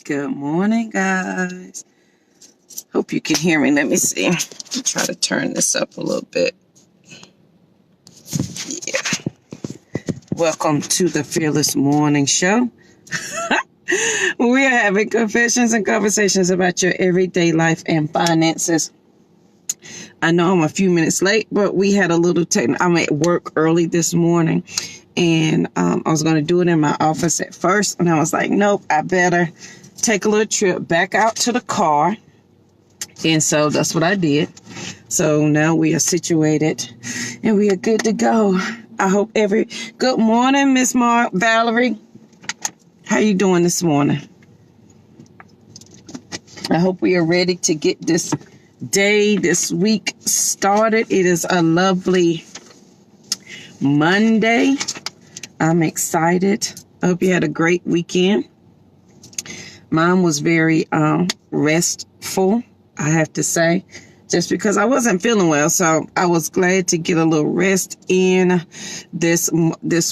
Good morning, guys. Hope you can hear me. Let me see. I'll try to turn this up a little bit. Yeah. Welcome to the Fearless Morning Show. We are having confessions and conversations about your everyday life and finances. I know I'm a few minutes late, but we had a little I'm at work early this morning, and I was going to do it in my office at first, and I was like, nope, I better take a little trip back out to the car. And so that's what I did. So now we are situated and we are good to go. I hope good morning, Miss Valerie. How you doing this morning? I hope we are ready to get this week started. It is a lovely Monday. I'm excited. I hope you had a great weekend. Mine was very restful, I have to say, just because I wasn't feeling well. So I was glad to get a little rest in this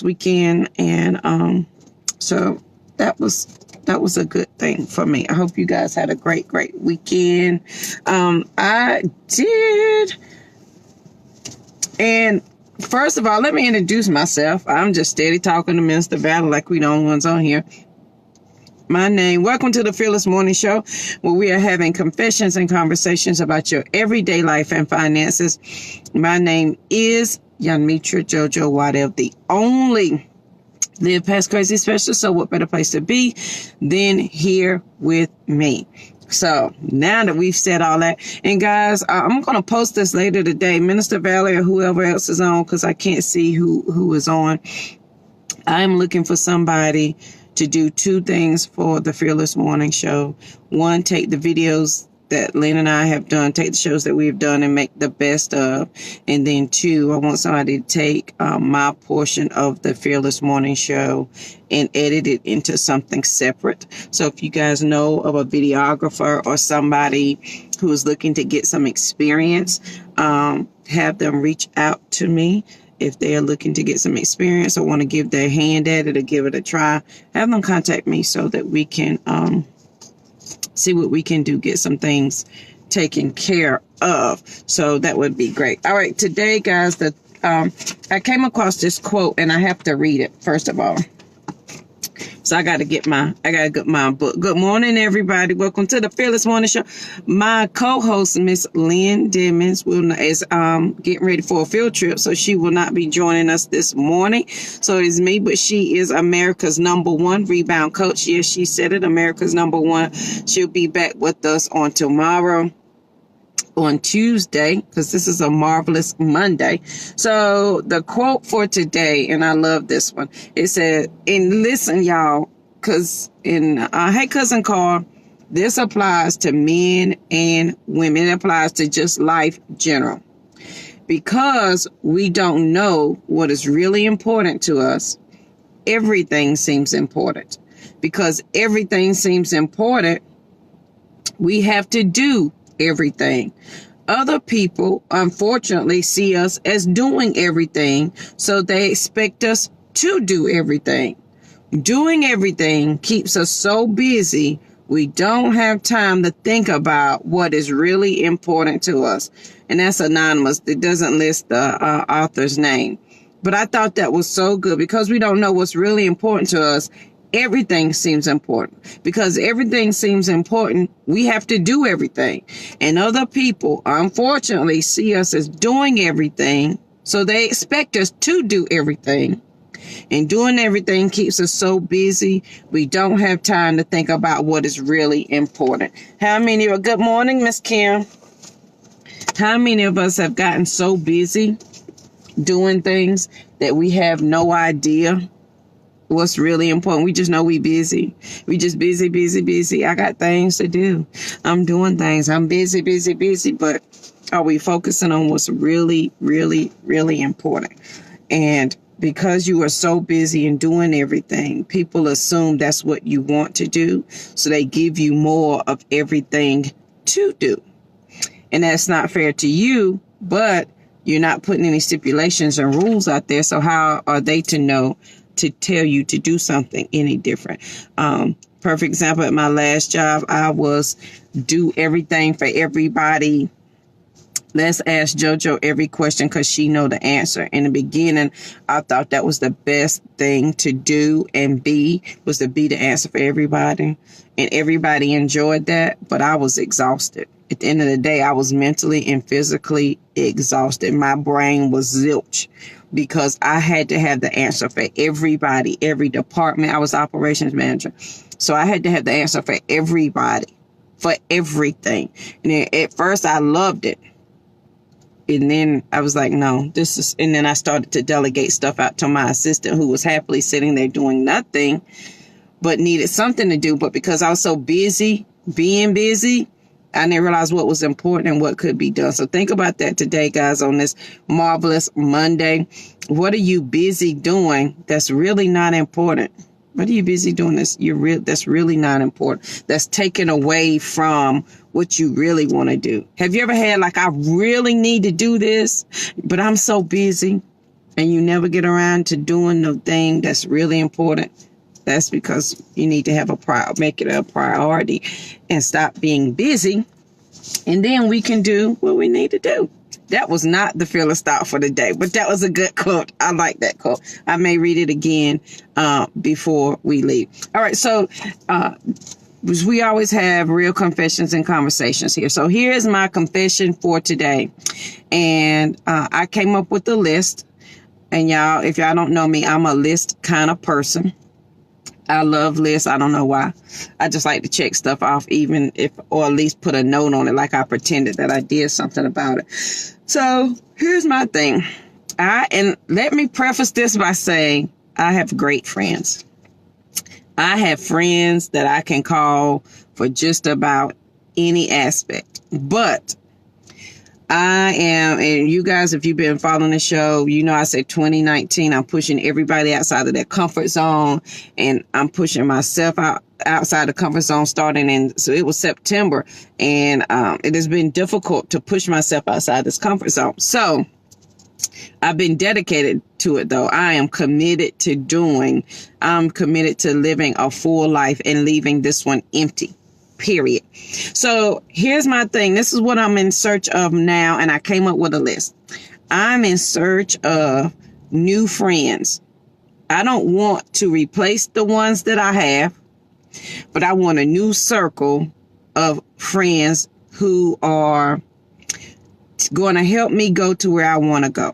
weekend. And so that was a good thing for me. I hope you guys had a great weekend. I did. And first of all, let me introduce myself. I'm just steady talking to Minister Valerie like we the only ones on here. Welcome to the Fearless Morning Show, where we are having confessions and conversations about your everyday life and finances. My name is Yanmitra Jojo Waddell, the only Live Past Crazy Specialist. So what better place to be than here with me? So now that we've said all that, and guys, I'm going to post this later today. Minister Valerie or whoever else is on, because I can't see who is on. I'm looking for somebody to do two things for the Fearless Morning Show. One, take the videos that Lynn and I have done, take the shows that we've done and make the best of. And then two, I want somebody to take my portion of the Fearless Morning Show and edit it into something separate. So if you guys know of a videographer or somebody who is looking to get some experience, have them reach out to me. If they are looking to get some experience or want to give their hand at it or give it a try, have them contact me so that we can see what we can do, get some things taken care of. So that would be great. All right, today, guys, I came across this quote and I have to read it first of all. So I got to get my book. Good morning, everybody. Welcome to the Fearless Morning Show. My co-host, Miss Lynn Dimmons, is getting ready for a field trip, so she will not be joining us this morning. So it's me, but she is America's #1 rebound coach. Yes, she said it, America's #1. She'll be back with us on tomorrow, on Tuesday, because this is a marvelous Monday. So the quote for today, and I love this one, it said, and listen, y'all, because hey, Cousin Carl, this applies to men and women. It applies to just life general. Because we don't know what is really important to us, everything seems important. Because everything seems important, we have to do everything. Other people, unfortunately, see us as doing everything, so they expect us to do everything. Doing everything keeps us so busy, we don't have time to think about what is really important to us. And that's anonymous. It doesn't list the author's name. But I thought that was so good, because we don't know what's really important to us. Everything seems important. Because everything seems important, we have to do everything. And other people, unfortunately, see us as doing everything, so they expect us to do everything. And doing everything keeps us so busy, we don't have time to think about what is really important. Good morning, Miss Kim. How many of us have gotten so busy doing things that we have no idea what's really important? We just know we busy. We just busy. I got things to do. I'm doing things. I'm busy. But are we focusing on what's really, really, really important? And because you are so busy and doing everything, people assume that's what you want to do. So they give you more of everything to do. And that's not fair to you, but you're not putting any stipulations and rules out there. So how are they to know to tell you to do something any different. Perfect example, at my last job, I was do everything for everybody. Let's ask JoJo every question because she know the answer. In the beginning, I thought that was the best thing to do and was to be the answer for everybody. And everybody enjoyed that, but I was exhausted. At the end of the day, I was mentally and physically exhausted. My brain was zilch because I had to have the answer for everybody, every department. I was operations manager. So I had to have the answer for everybody, for everything. And then at first I loved it. And then I was like, no, and then I started to delegate stuff out to my assistant who was happily sitting there doing nothing, but needed something to do. But because I was so busy, being busy, I didn't realize what was important and what could be done. So think about that today, guys, on this marvelous Monday. What are you busy doing that's really not important? What are you busy doing that's really not important? That's taken away from what you really want to do. Have you ever had I really need to do this, but I'm so busy, and you never get around to doing the thing that's really important? That's because you need to make it a priority and stop being busy. And then we can do what we need to do. That was not the Fearless Thought for the day, but that was a good quote. I like that quote. I may read it again before we leave. All right. So we always have real confessions and conversations here. So here is my confession for today. And I came up with a list. And y'all, if y'all don't know me, I'm a list kind of person. I love lists. I don't know why. I just like to check stuff off, even or at least put a note on it, like I pretended that I did something about it. So here's my thing. And let me preface this by saying I have great friends. I have friends that I can call for just about any aspect. But and you guys, if you've been following the show, you know I said 2019, I'm pushing everybody outside of their comfort zone, and I'm pushing myself outside the comfort zone so it was September, and it has been difficult to push myself outside this comfort zone. So I've been dedicated to it, though. I'm committed to living a full life and leaving this one empty. Period. So here's my thing. This is what I'm in search of now, and I came up with a list. I'm in search of new friends. I don't want to replace the ones that I have, but I want a new circle of friends who are going to help me go to where I want to go.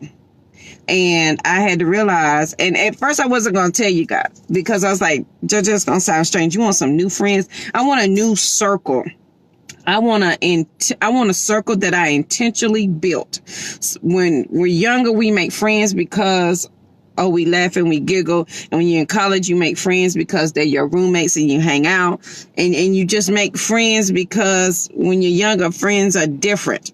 And I had to realize, and at first I wasn't going to tell you guys because I was like, just going to sound strange. You want some new friends? I want a new circle. I want a circle that I intentionally built. When we're younger, we make friends because, we laugh and we giggle. And when you're in college, you make friends because they're your roommates and you hang out. And you just make friends because when you're younger, friends are different.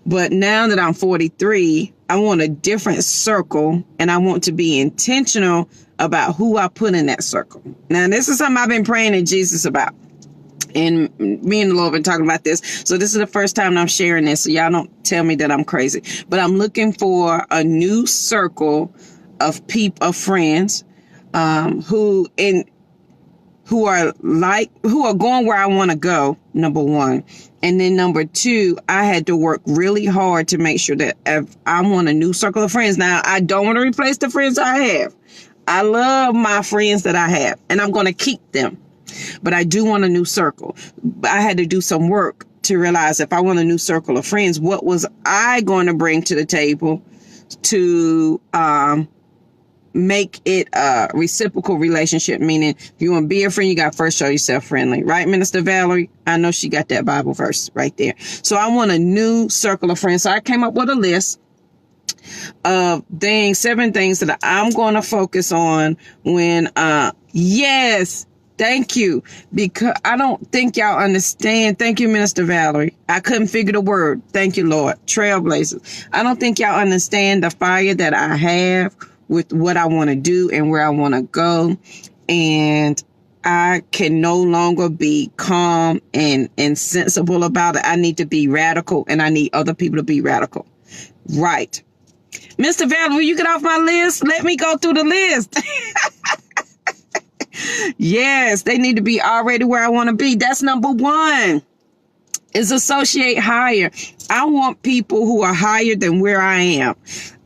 But now that I'm 43, I want a different circle, and I want to be intentional about who I put in that circle. Now, this is something I've been praying to Jesus about. And me and the Lord have been talking about this. So this is the first time I'm sharing this. So y'all don't tell me that I'm crazy. But I'm looking for a new circle of friends who are going where I want to go, number one. And then number two, I had to work really hard to make sure that if I want a new circle of friends. Now, I don't want to replace the friends I have. I love my friends that I have, and I'm going to keep them. But I do want a new circle. I had to do some work to realize if I want a new circle of friends, what was I going to bring to the table to make it a reciprocal relationship, meaning if you want to be a friend, you got to first show yourself friendly, right, Minister Valerie? I know she got that Bible verse right there. So I want a new circle of friends. So I came up with a list of 7 things that I'm going to focus on when, yes, thank you, because I don't think y'all understand. Thank you, Minister Valerie. I couldn't figure the word. Thank you, Lord. Trailblazers. I don't think y'all understand the fire that I have with what I want to do and where I want to go. And I can no longer be calm and sensible about it. I need to be radical, and I need other people to be radical. Right. Mr. Valley, will you get off my list? Let me go through the list. Yes, they need to be already where I want to be. That's number one, is associate higher. I want people who are higher than where I am.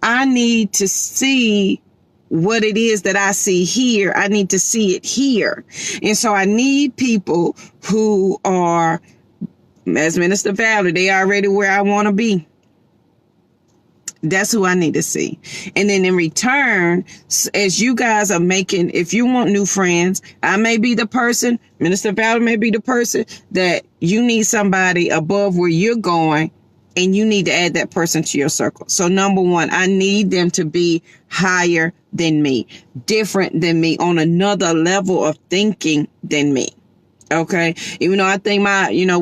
I need to see what it is that I see here. I need to see it here. And so I need people who are, as Minister Valley, they already where I want to be. That's who I need to see. And then in return, as you guys are making, if you want new friends, I may be the person, Minister Valley may be the person that you need somebody above where you're going, and you need to add that person to your circle. So number one, I need them to be higher than me, different than me, on another level of thinking than me. Okay. Even though I think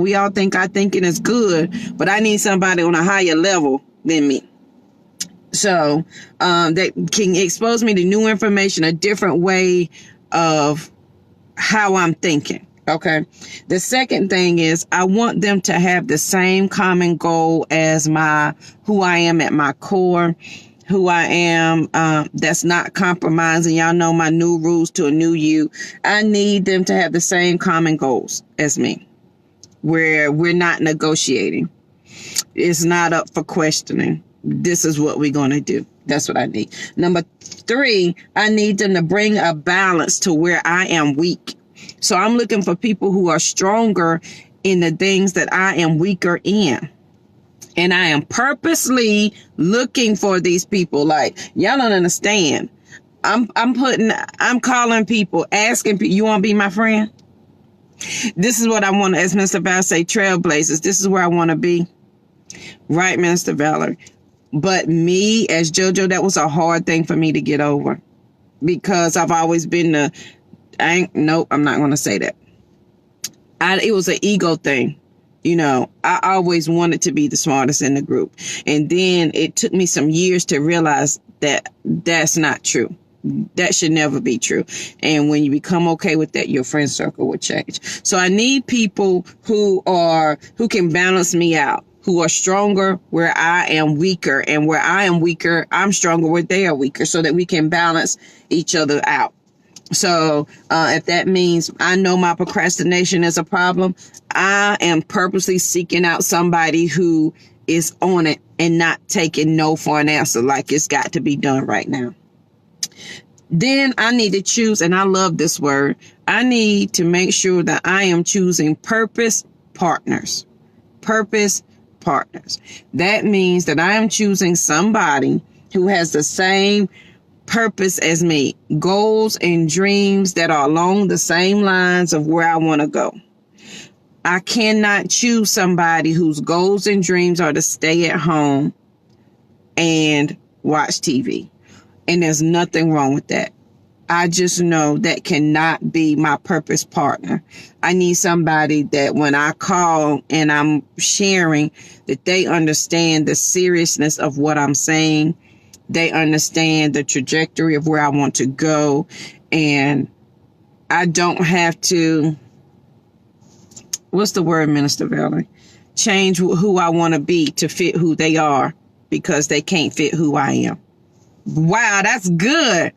we all think our thinking is good, but I need somebody on a higher level than me. So that can expose me to new information, a different way of how I'm thinking. Okay. The second thing is I want them to have the same common goal as who I am at my core, who I am. That's not compromising. Y'all know my new rules to a new you. I need them to have the same common goals as me, where we're not negotiating. It's not up for questioning. This is what we're going to do. That's what I need. Number three, I need them to bring a balance to where I am weak. So I'm looking for people who are stronger in the things that I am weaker in. And I am purposely looking for these people. Like, y'all don't understand. I'm calling people, asking people, you want to be my friend? This is what I want to, as Mr. Val say, trailblazers. This is where I want to be. Right, Minister Valerie? But me, as JoJo, that was a hard thing for me to get over, because I've always been I'm not going to say that. It was an ego thing. I always wanted to be the smartest in the group. And then it took me some years to realize that that's not true. That should never be true. And when you become okay with that, your friend circle will change. So I need people who can balance me out, who are stronger where I am weaker, and where I am weaker, I'm stronger where they are weaker, so that we can balance each other out. So if that means I know my procrastination is a problem, I am purposely seeking out somebody who is on it and not taking no for an answer, like it's got to be done right now. Then I need to choose, and I love this word, I need to make sure that I am choosing purpose partners. Purpose partners. That means that I am choosing somebody who has the same purpose as me, goals and dreams that are along the same lines of where I want to go. I cannot choose somebody whose goals and dreams are to stay at home and watch TV. And there's nothing wrong with that. I just know that cannot be my purpose partner. I need somebody that when I call and I'm sharing, that they understand the seriousness of what I'm saying. They understand the trajectory of where I want to go. And I don't have to, what's the word, Minister Valerie? Change who I want to be to fit who they are, because they can't fit who I am. Wow, that's good.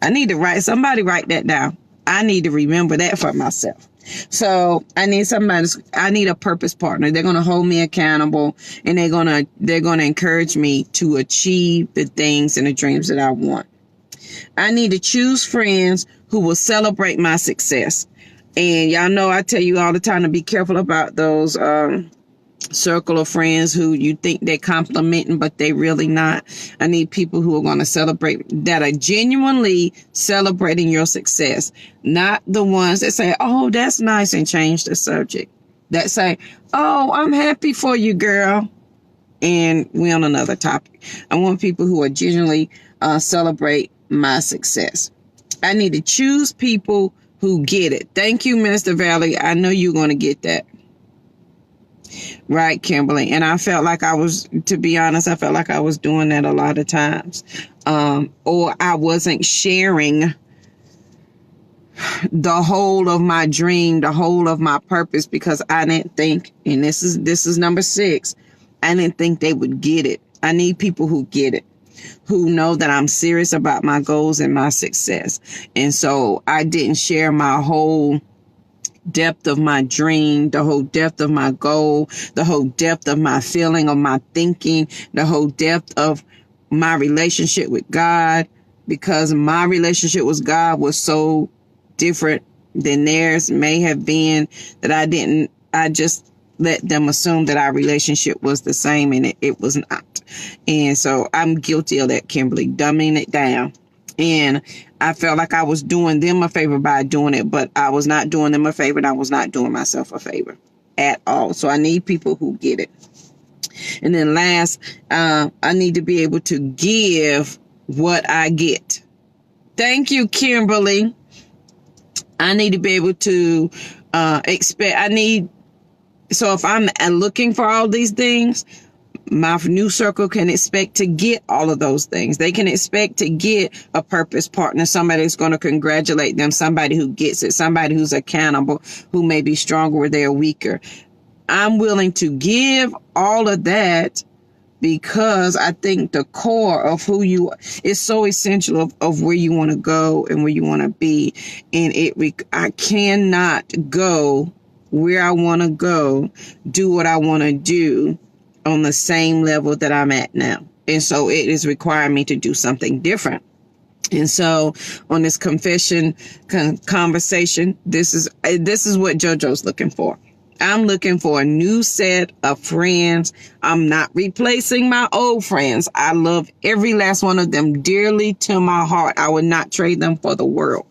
I need to somebody write that down. I need to remember that for myself. So I need a purpose partner. They're going to hold me accountable, and they're going to encourage me to achieve the things and the dreams that I want. I need to choose friends who will celebrate my success. And y'all know I tell you all the time to be careful about those circle of friends who you think they're complimenting, but they really not. I need people who are going to celebrate, that are genuinely celebrating your success, not the ones that say, oh, that's nice, and change the subject. That say, oh, I'm happy for you, girl, and we're on another topic. I want people who are genuinely celebrate my success. I need to choose people who get it. Thank you, Minister Valley. I know you're going to get that. Right, Kimberly. And I felt like to be honest, I felt like I was doing that a lot of times. Or I wasn't sharing the whole of my dream, the whole of my purpose, because I didn't think, and this is number 6, I didn't think they would get it. I need people who get it. who know that I'm serious about my goals and my success. And so I didn't share my whole depth of my dream, the whole depth of my goal, the whole depth of my feeling, of my thinking, the whole depth of my relationship with God, because my relationship with God was so different than theirs may have been, that I just let them assume that our relationship was the same, and it was not. And so I'm guilty of that, Kimberly, dumbing it down. And I felt like I was doing them a favor by doing it, but I was not doing them a favor, and I was not doing myself a favor at all. So I need people who get it. And then last, I need to be able to give what I get. Thank you, Kimberly. I need to be able to so if I'm looking for all these things, my new circle can expect to get all of those things. They can expect to get a purpose partner, somebody who's going to congratulate them, somebody who gets it, somebody who's accountable, who may be stronger where they're weaker. I'm willing to give all of that because I think the core of who you are is so essential of where you want to go and where you want to be. And I cannot go where I want to go, do what I want to do on the same level that I'm at now. And so it is requiring me to do something different. And so on this confession conversation, this is what JoJo's looking for. I'm looking for a new set of friends. I'm not replacing my old friends. I love every last one of them dearly to my heart. I would not trade them for the world.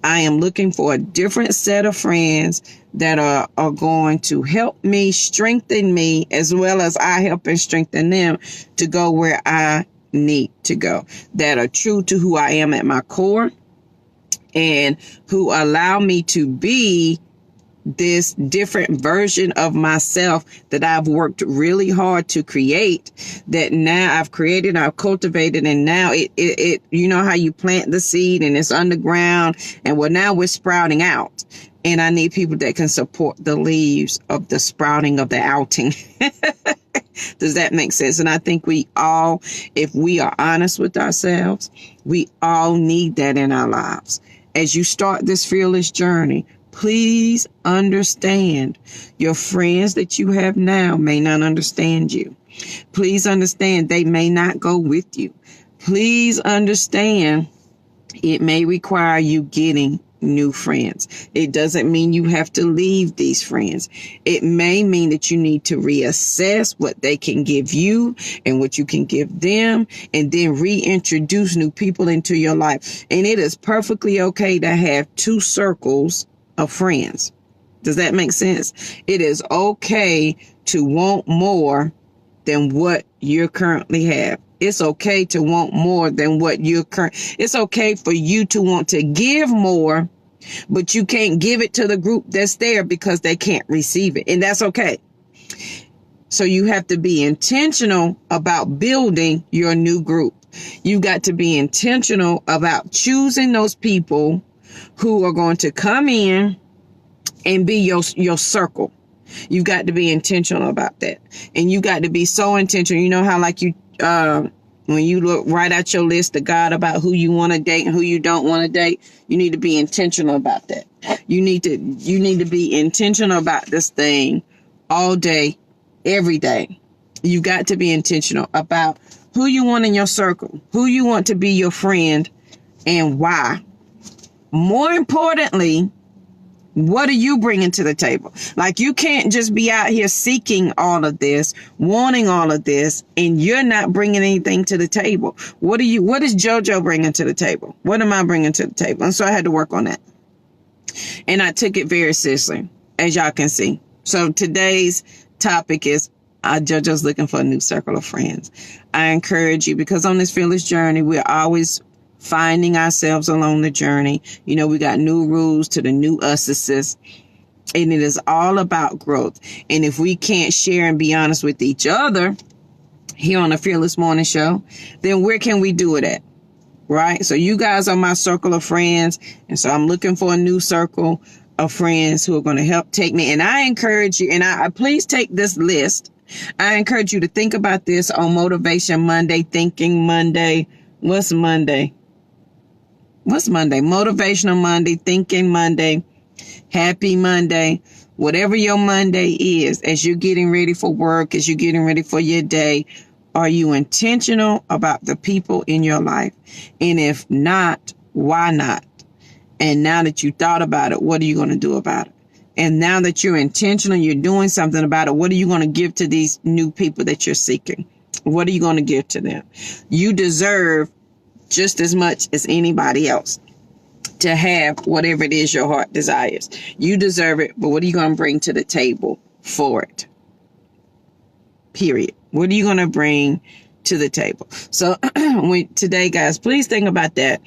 I am looking for a different set of friends that are going to help me, strengthen me, as well as I help and strengthen them to go where I need to go, that are true to who I am at my core and who allow me to be this different version of myself that I've worked really hard to create, that now I've created, I've cultivated, and now it you know how you plant the seed and it's underground, and now we're sprouting out. And I need people that can support the leaves of the sprouting of the outing. Does that make sense? And I think we all, if we are honest with ourselves, we all need that in our lives. As you start this fearless journey, please understand your friends that you have now may not understand you. Please understand they may not go with you. Please understand it may require you getting new friends. It doesn't mean you have to leave these friends. It may mean that you need to reassess what they can give you and what you can give them, and then reintroduce new people into your life. And it is perfectly okay to have two circles of friends. Does that make sense? It is okay to want more than what you currently have. It's okay to want more than what it's okay for you to want to give more, but you can't give it to the group that's there because they can't receive it. And that's okay. So you have to be intentional about building your new group. You got to be intentional about choosing those people who are going to come in and be your circle. You've got to be intentional about that. And you got to be so intentional. You know how like you, when you look right at your list of God about who you want to date and who you don't want to date, you need to be intentional about that. You need to be intentional about this thing all day, every day. You got to be intentional about who you want in your circle, who you want to be your friend, and why. More importantly, what are you bringing to the table? Like, you can't just be out here seeking all of this, wanting all of this, and you're not bringing anything to the table. What is JoJo bringing to the table? What am I bringing to the table? And so I had to work on that. And I took it very seriously, as y'all can see. So today's topic is JoJo's looking for a new circle of friends. I encourage you, because on this fearless journey, we're always finding ourselves along the journey. You know, we got new rules to the new us's, and it is all about growth. And if we can't share and be honest with each other here on the Fearless Morning Show, then where can we do it at? Right? So you guys are my circle of friends. And so I'm looking for a new circle of friends who are going to help take me. And I encourage you, and I please take this list I encourage you to think about this on Motivation Monday, Thinking Monday. What's Monday? Motivational Monday, Thinking Monday, Happy Monday. Whatever your Monday is, as you're getting ready for work, as you're getting ready for your day, are you intentional about the people in your life? And if not, why not? And now that you thought about it, what are you going to do about it? And now that you're intentional, you're doing something about it, what are you going to give to these new people that you're seeking? What are you going to give to them? You deserve just as much as anybody else to have whatever it is your heart desires. You deserve it, but what are you going to bring to the table for it? Period. What are you going to bring to the table? So today, guys, please think about that.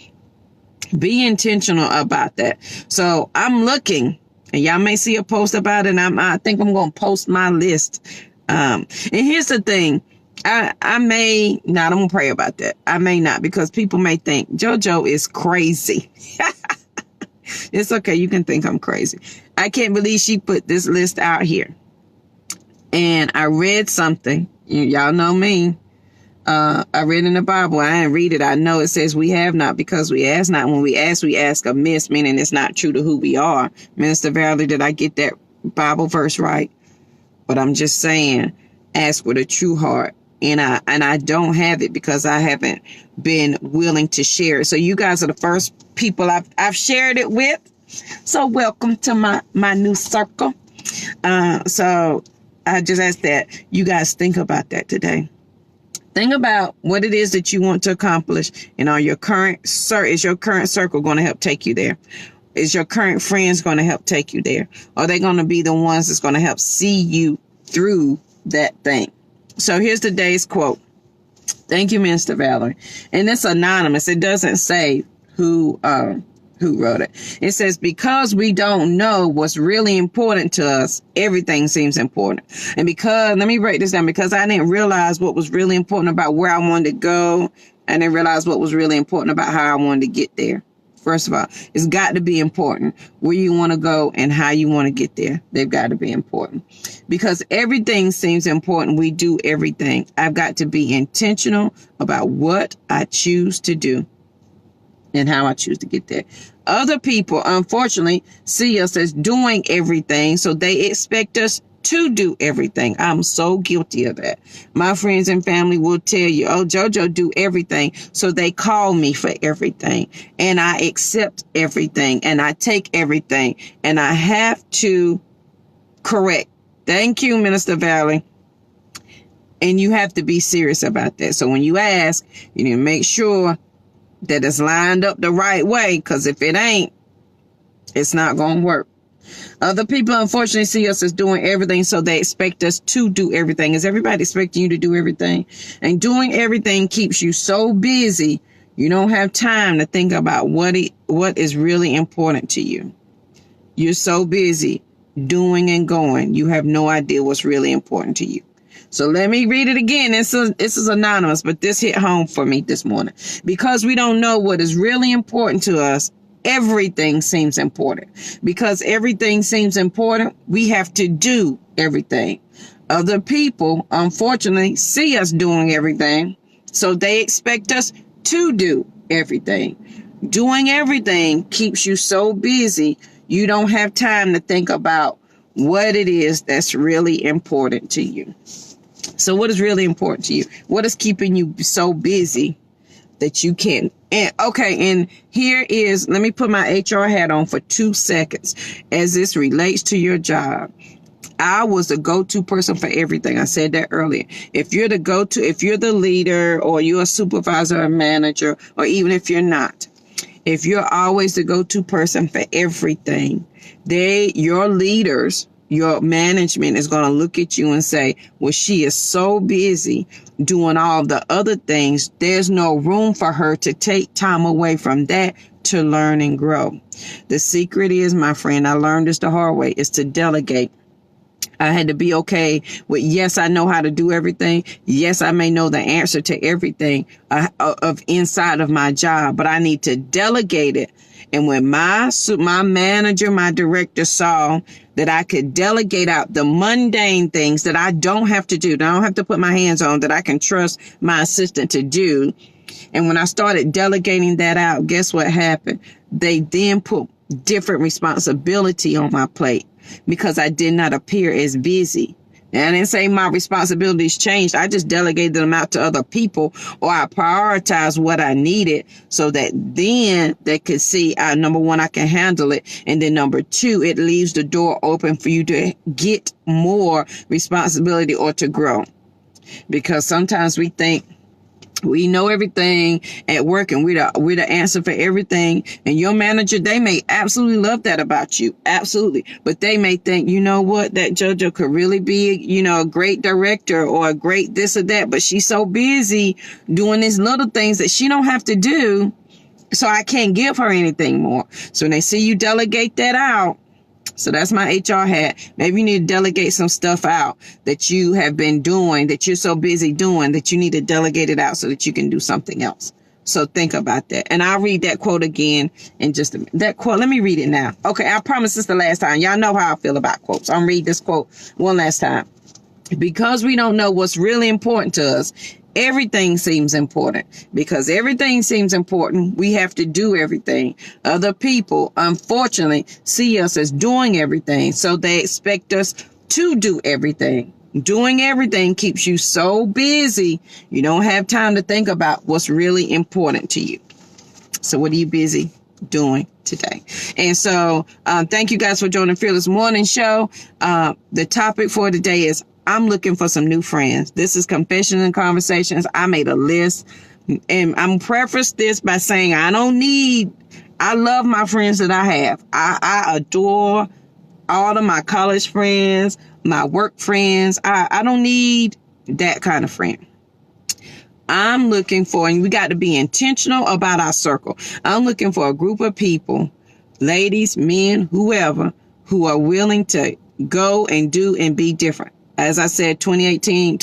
Be intentional about that. So I'm looking, and y'all may see a post about it. I think I'm going to post my list. And here's the thing. I may not, I'm going to pray about that. I may not, because people may think JoJo is crazy. It's okay. You can think I'm crazy. I can't believe she put this list out here. And I read something. Y'all know me. I read in the Bible. I didn't read it. I know it says we have not because we ask not. When we ask amiss, meaning it's not true to who we are. Minister Valerie, did I get that Bible verse right? But I'm just saying, ask with a true heart. And I don't have it because I haven't been willing to share it. So you guys are the first people I've shared it with. So welcome to my new circle. So I just ask that you guys think about that today. Think about what it is that you want to accomplish, and is your current circle going to help take you there? Is your current friends going to help take you there? Are they going to be the ones that's going to help see you through that thing? So here's today's quote. Thank you, Minister Valerie. And it's anonymous. It doesn't say who wrote it. It says, because we don't know what's really important to us, everything seems important. And let me break this down, because I didn't realize what was really important about where I wanted to go. I didn't realize what was really important about how I wanted to get there. First of all, it's got to be important where you want to go and how you want to get there. They've got to be important, because everything seems important. We do everything. I've got to be intentional about what I choose to do and how I choose to get there. Other people, unfortunately, see us as doing everything, so they expect us to do everything. I'm so guilty of that. My friends and family will tell you, oh, JoJo do everything. So they call me for everything, and I accept everything, and I take everything, and I have to correct. Thank you, Minister Valley. And you have to be serious about that. So when you ask, you need to make sure that it's lined up the right way, because if it ain't, it's not going to work. Other people, unfortunately, see us as doing everything, so they expect us to do everything. Is everybody expecting you to do everything? And doing everything keeps you so busy, you don't have time to think about what is really important to you. You're so busy doing and going, you have no idea what's really important to you. So let me read it again. This is anonymous, but this hit home for me this morning. Because we don't know what is really important to us, everything seems important. Because everything seems important, we have to do everything. Other people, unfortunately, see us doing everything, so they expect us to do everything. Doing everything keeps you so busy, you don't have time to think about what it is that's really important to you. So what is really important to you? What is keeping you so busy that you can't? And here is, let me put my HR hat on for 2 seconds as this relates to your job. I was the go-to person for everything. I said that earlier. If you're the leader, or you're a supervisor or manager, or even if you're not, if you're always the go-to person for everything, your leaders, your management is going to look at you and say, well, she is so busy doing all the other things. There's no room for her to take time away from that to learn and grow. The secret is, my friend, I learned this the hard way, is to delegate. I had to be okay with, yes, I know how to do everything. Yes, I may know the answer to everything of inside of my job, but I need to delegate it And when my manager, my director saw that I could delegate out the mundane things that I don't have to do, that I don't have to put my hands on, that I can trust my assistant to do. And when I started delegating that out, guess what happened? They then put different responsibility on my plate because I did not appear as busy. And I didn't say my responsibilities changed. I just delegated them out to other people, or I prioritized what I needed so that then they could see, number one, I can handle it. And then number two, it leaves the door open for you to get more responsibility or to grow. Because sometimes we think we know everything at work and we're the answer for everything. And your manager, they may absolutely love that about you. Absolutely. But they may think, you know what, that JoJo could really be, a great director or a great this or that. But she's so busy doing these little things that she don't have to do. So I can't give her anything more. So when they see you delegate that out. So that's my HR hat. Maybe you need to delegate some stuff out that you have been doing, that you're so busy doing, that you need to delegate it out so that you can do something else. So think about that. And I'll read that quote again in just a minute. That quote, let me read it now. Okay, I promise this the last time. Y'all know how I feel about quotes. I'm read this quote one last time. Because we don't know what's really important to us, everything seems important. Because everything seems important, we have to do everything. Other people, unfortunately, see us as doing everything, so they expect us to do everything. Doing everything keeps you so busy, you don't have time to think about what's really important to you. So what are you busy doing today? And so thank you guys for joining Fearless Morning Show. The topic for today is I'm looking for some new friends. This is Confessions and Conversations. I made a list, and I'm preface this by saying I love my friends that I have. I adore all of my college friends, my work friends. I don't need that kind of friend. I'm looking for, and we got to be intentional about our circle. I'm looking for a group of people, ladies, men, whoever, who are willing to go and do and be different. As I said, 2019,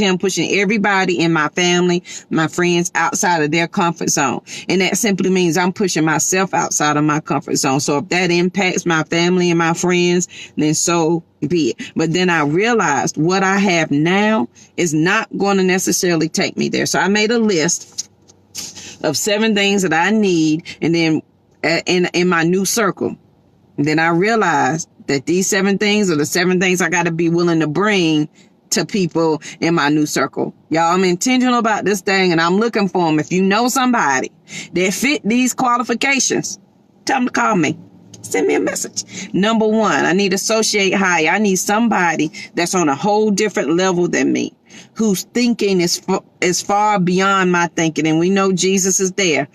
I'm pushing everybody in my family, my friends outside of their comfort zone. And that simply means I'm pushing myself outside of my comfort zone. So if that impacts my family and my friends, then so be it. But then I realized what I have now is not going to necessarily take me there. So I made a list of 7 things that I need, and then in my new circle. And then I realized that these 7 things are the 7 things I got to be willing to bring to people in my new circle. Y'all, I'm intentional about this thing, and I'm looking for them. If you know somebody that fit these qualifications, tell them to call me. Send me a message. Number 1, I need to associate higher. I need somebody that's on a whole different level than me, whose thinking is far beyond my thinking. And we know Jesus is there.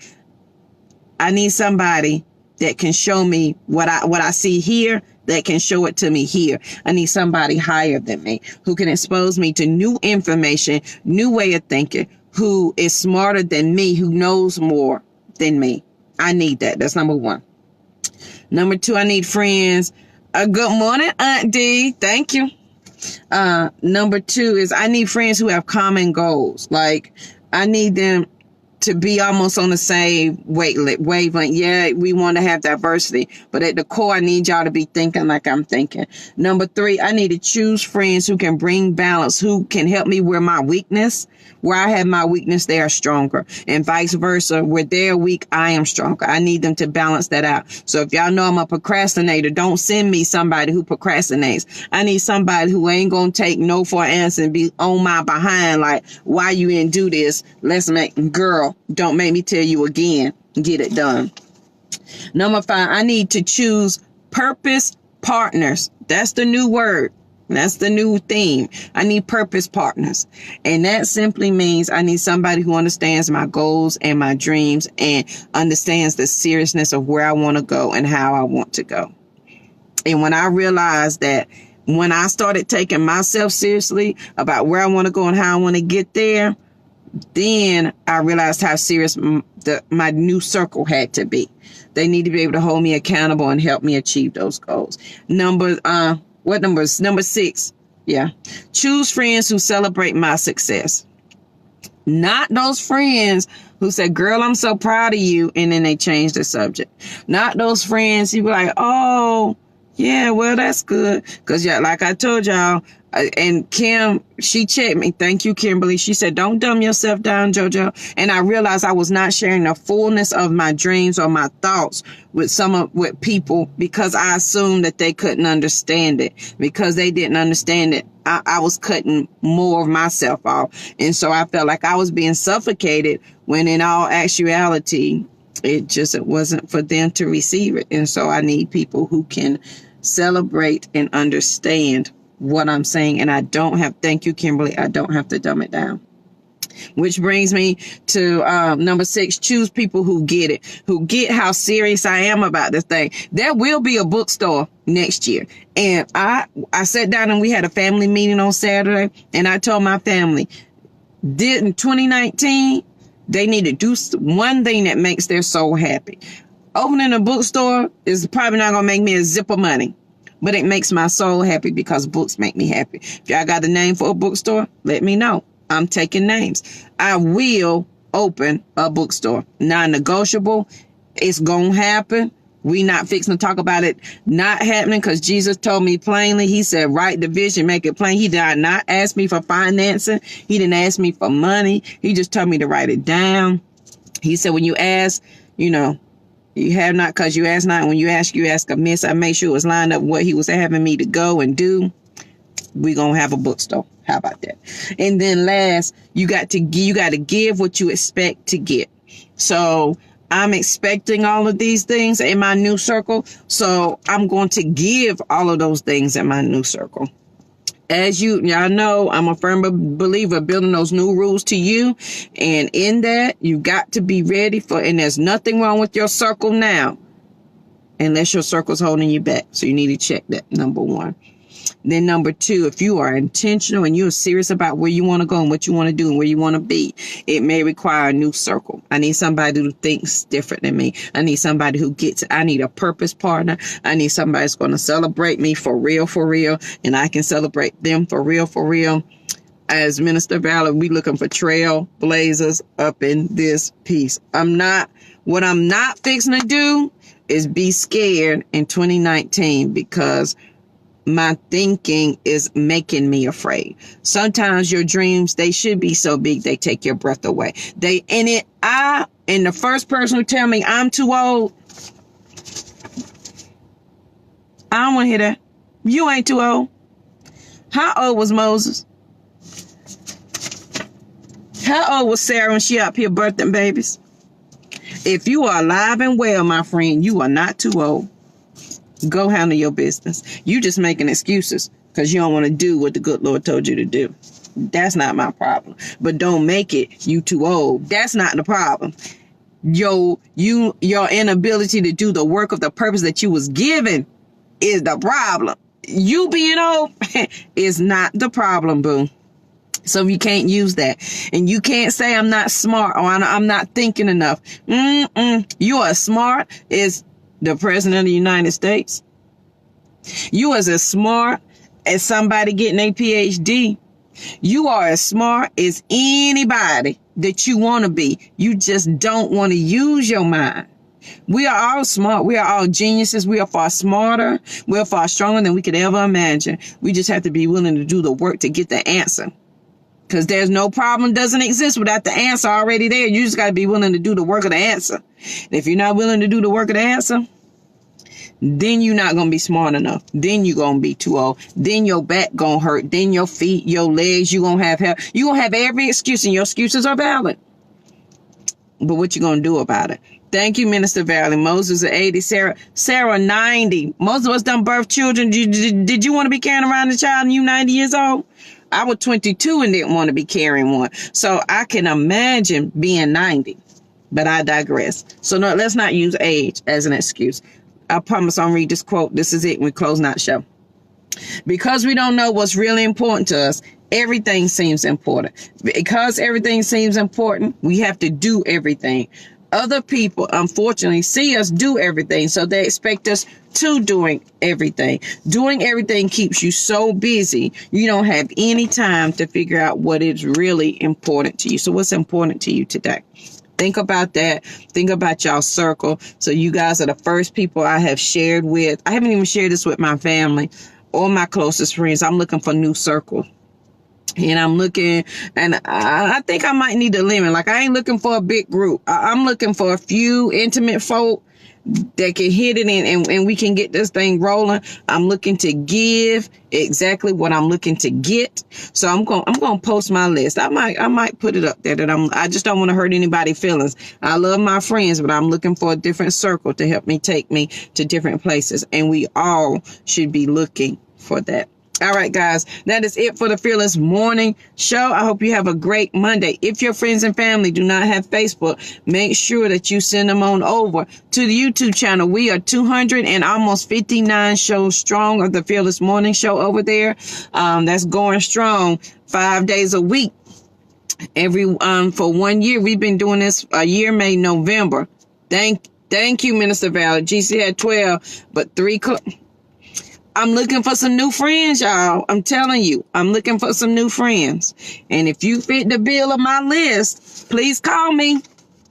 I need somebody that can show me what I see here, that can show it to me here. I need somebody higher than me who can expose me to new information, new way of thinking, who is smarter than me, who knows more than me. I need that. That's number 1. Number 2, I need friends. Good morning, Aunt D. Thank you. Number 2 is I need friends who have common goals. Like, I need them to be almost on the same wavelength. Yeah, we want to have diversity, but at the core, I need y'all to be thinking like I'm thinking. Number 3, I need to choose friends who can bring balance, who can help me where my weakness, where I have my weakness, they are stronger, and vice versa. Where they're weak, I am stronger. I need them to balance that out. So if y'all know I'm a procrastinator, don't send me somebody who procrastinates. I need somebody who ain't gonna take no for an answer and be on my behind like, why you didn't do this? Girl, don't make me tell you again. Get it done. Number 5, I need to choose purpose partners. That's the new word. That's the new theme. I need purpose partners. And that simply means I need somebody who understands my goals and my dreams and understands the seriousness of where I want to go and how I want to go. And when I realized that, when I started taking myself seriously about where I want to go and how I want to get there, then I realized how serious my new circle had to be. They need to be able to hold me accountable and help me achieve those goals. Number 6. Yeah. Choose friends who celebrate my success. Not those friends who said, girl, I'm so proud of you. And then they change the subject. Not those friends who be like, oh, yeah, well, that's good. Because, yeah, like I told y'all, and Kim, she checked me. Thank you, Kimberly. She said, don't dumb yourself down, JoJo. And I realized I was not sharing the fullness of my dreams or my thoughts with with people because I assumed that they couldn't understand it. Because they didn't understand it, I was cutting more of myself off. And so I felt like I was being suffocated when in all actuality, it wasn't for them to receive it. And so I need people who can celebrate and understand what I'm saying. And thank you, Kimberly, I don't have to dumb it down. Which brings me to number 6, choose people who get it, who get how serious I am about this thing. There will be a bookstore next year. And I sat down and we had a family meeting on Saturday, and I told my family, in 2019, they need to do one thing that makes their soul happy. Opening a bookstore is probably not going to make me a zip of money, but it makes my soul happy because books make me happy. If y'all got the name for a bookstore, let me know. I'm taking names. I will open a bookstore. Non-negotiable. It's going to happen. We not fixing to talk about it not happening because Jesus told me plainly. He said, write the vision, make it plain. He did not ask me for financing. He didn't ask me for money. He just told me to write it down. He said, when you ask, you have not because you ask not. When you ask amiss. I made sure it was lined up with what he was having me to go and do. We're going to have a bookstore. How about that? And then last, you got to give what you expect to get. So I'm expecting all of these things in my new circle. So I'm going to give all of those things in my new circle. As y'all know, I'm a firm believer building those new rules to you. And in that, you got to be ready and there's nothing wrong with your circle now, unless your circle's holding you back. So you need to check that, number 1. Then number 2, if you are intentional and you're serious about where you want to go and what you want to do and where you want to be, it may require a new circle. I need somebody who thinks different than me. I need somebody who gets it. I need a purpose partner. I need somebody that's going to celebrate me for real, and I can celebrate them for real. As Minister Valor, we looking for trailblazers up in this piece. What I'm not fixing to do is be scared in 2019 because my thinking is making me afraid. Sometimes your dreams, they should be so big they take your breath away. And the first person who tell me I'm too old, I don't want to hear that. You ain't too old. How old was Moses? How old was Sarah when she up here birthing babies? If you are alive and well, my friend, you are not too old. Go handle your business. You just making excuses because you don't want to do what the good Lord told you to do. That's not my problem. But don't make it you too old. That's not the problem. Your inability to do the work of the purpose that you was given is the problem. You being old is not the problem, boo. So you can't use that. And you can't say I'm not smart or I'm not thinking enough. You are smart as the President of the United States. You are as smart as somebody getting a PhD. You are as smart as anybody that you want to be. You just don't want to use your mind. We are all smart. We are all geniuses. We are far smarter. We're far stronger than we could ever imagine. We just have to be willing to do the work to get the answer. Because there's no problem doesn't exist without the answer already there. You just got to be willing to do the work of the answer. And if you're not willing to do the work of the answer, then you're not going to be smart enough. Then you're going to be too old. Then your back going to hurt. Then your feet, your legs, you're going to have help. You're going to have every excuse, and your excuses are valid. But what you going to do about it? Thank you, Minister Valley. Moses at 80, Sarah 90. Most of us done birth children. Did you want to be carrying around a child and you 90 years old? I was 22 and didn't want to be carrying one. So I can imagine being 90, but I digress. So no, let's not use age as an excuse. I promise I'll read this quote. This is it. We close out show. Because we don't know what's really important to us, everything seems important. Because everything seems important, we have to do everything. Other people, unfortunately, see us do everything, so they expect us to doing everything. Doing everything keeps you so busy, you don't have any time to figure out what is really important to you. So what's important to you today? Think about that. Think about y'all circle. So you guys are the first people I have shared with. I haven't even shared this with my family or my closest friends. I'm looking for new circle. And I'm looking, and I think I might need a limit. Like, I ain't looking for a big group. I'm looking for a few intimate folk that can hit it and we can get this thing rolling. I'm looking to give exactly what I'm looking to get. So I'm going to post my list. I might put it up there that I just don't want to hurt anybody's feelings. I love my friends, but I'm looking for a different circle to help me take me to different places. And we all should be looking for that. All right, guys, that is it for the Fearless Morning Show. I hope you have a great Monday. If your friends and family do not have Facebook, make sure that you send them on over to the YouTube channel. We are 200 and almost 59 shows strong of the Fearless Morning Show over there. That's going strong 5 days a week. For 1 year, we've been doing this. A year made November. Thank you, Minister Valley. GC had 12, but 3. I'm looking for some new friends, y'all. I'm telling you, I'm looking for some new friends. And if you fit the bill of my list, please call me.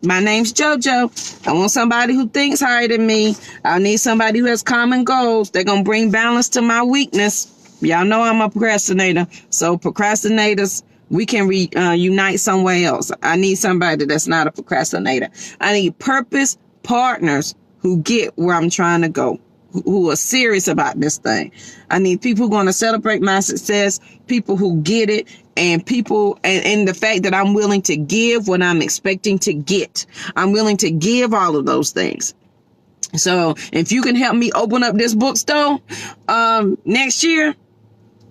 My name's JoJo. I want somebody who thinks higher than me. I need somebody who has common goals. They're going to bring balance to my weakness. Y'all know I'm a procrastinator. So procrastinators, we can unite somewhere else. I need somebody that's not a procrastinator. I need purpose partners who get where I'm trying to go, who are serious about this thing. I need people who are going to celebrate my success, people who get it, and people, and the fact that I'm willing to give what I'm expecting to get. I'm willing to give all of those things. So if you can help me open up this bookstore next year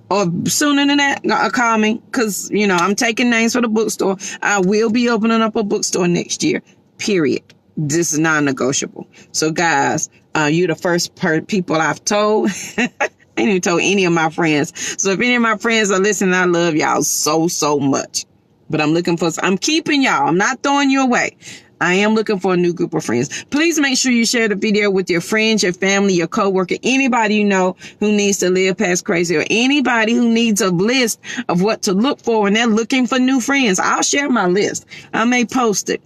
or sooner than that, call me, because, I'm taking names for the bookstore. I will be opening up a bookstore next year, period. This is non-negotiable. So guys, you're the first people I've told. I ain't even told any of my friends. So if any of my friends are listening, I love y'all so, so much. But I'm keeping y'all. I'm not throwing you away. I am looking for a new group of friends. Please make sure you share the video with your friends, your family, your coworker, anybody you know who needs to live past crazy, or anybody who needs a list of what to look for when they're looking for new friends. I'll share my list. I may post it.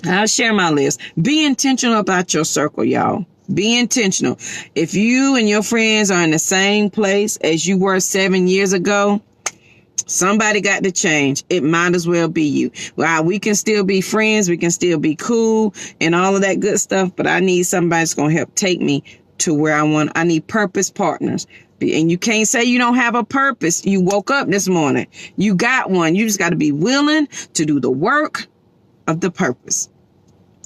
I'll share my list. Be intentional about your circle, y'all. Be intentional. If you and your friends are in the same place as you were 7 years ago, somebody got to change. It might as well be you. While we can still be friends, we can still be cool and all of that good stuff, but I need somebody that's going to help take me to where I want. I need purpose partners. And you can't say you don't have a purpose. You woke up this morning. You got one. You just got to be willing to do the work of the purpose.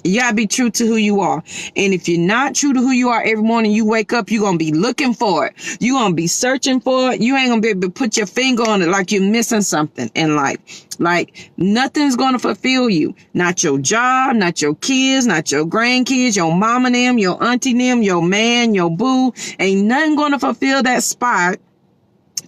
You gotta be true to who you are. And if you're not true to who you are, every morning you wake up, you're gonna be looking for it. You're gonna be searching for it. You ain't gonna be able to put your finger on it like you're missing something in life. Like nothing's gonna fulfill you. Not your job, not your kids, not your grandkids, your mama them, your auntie them, your man, your boo. Ain't nothing gonna fulfill that spot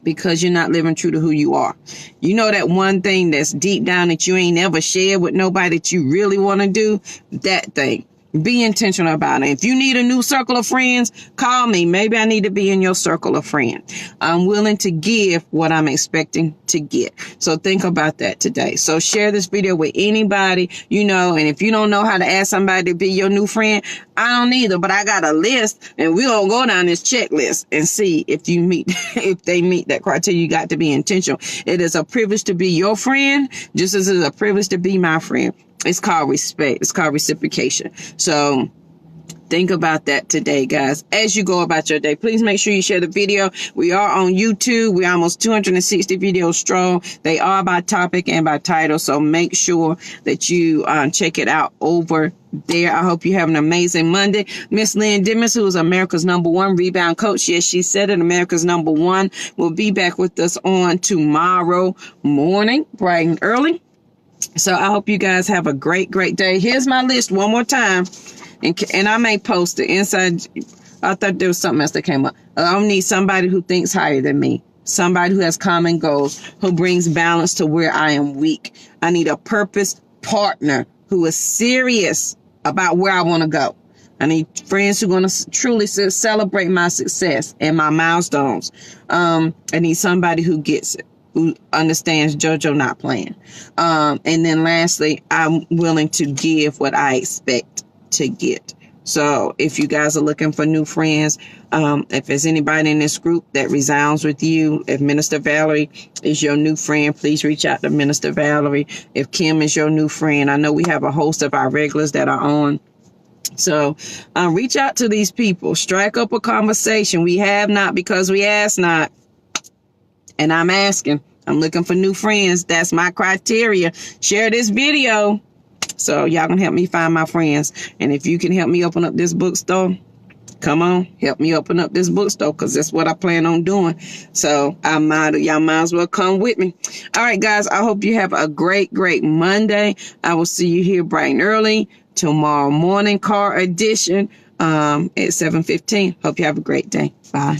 because you're not living true to who you are. You know that one thing that's deep down that you ain't ever shared with nobody that you really want to do? That thing. Be intentional about it. If you need a new circle of friends, call me. Maybe I need to be in your circle of friends. I'm willing to give what I'm expecting to get. So think about that today. So share this video with anybody you know. And if you don't know how to ask somebody to be your new friend, I don't either. But I got a list, and we're going to go down this checklist and see if you meet, if they meet that criteria. You got to be intentional. It is a privilege to be your friend, just as it's a privilege to be my friend. It's called respect. It's called reciprocation. So think about that today, guys, as you go about your day. Please make sure you share the video. We are on YouTube. We're almost 260 videos strong. They are by topic and by title. So make sure that you check it out over there. I hope you have an amazing Monday. Miss Lynn Dimmons, who is America's #1 rebound coach. Yes, she said it. America's #1 will be back with us on tomorrow morning, bright and early. So I hope you guys have a great, great day. Here's my list one more time. And I may post it inside. I thought there was something else that came up. I need somebody who thinks higher than me. Somebody who has common goals, who brings balance to where I am weak. I need a purpose partner who is serious about where I want to go. I need friends who are going to truly celebrate my success and my milestones. I need somebody who gets it, who understands JoJo not playing. And then lastly, I'm willing to give what I expect to get. So if you guys are looking for new friends, if there's anybody in this group that resounds with you, if Minister Valerie is your new friend, please reach out to Minister Valerie. If Kim is your new friend, I know we have a host of our regulars that are on. So reach out to these people, strike up a conversation. We have not because we ask not. And I'm asking, I'm looking for new friends. That's my criteria. Share this video so y'all can help me find my friends. And if you can help me open up this bookstore, come on, help me open up this bookstore, because that's what I plan on doing. So y'all might as well come with me. All right, guys, I hope you have a great Monday. I will see you here bright and early tomorrow morning, car edition, at 7:15. Hope you have a great day. Bye.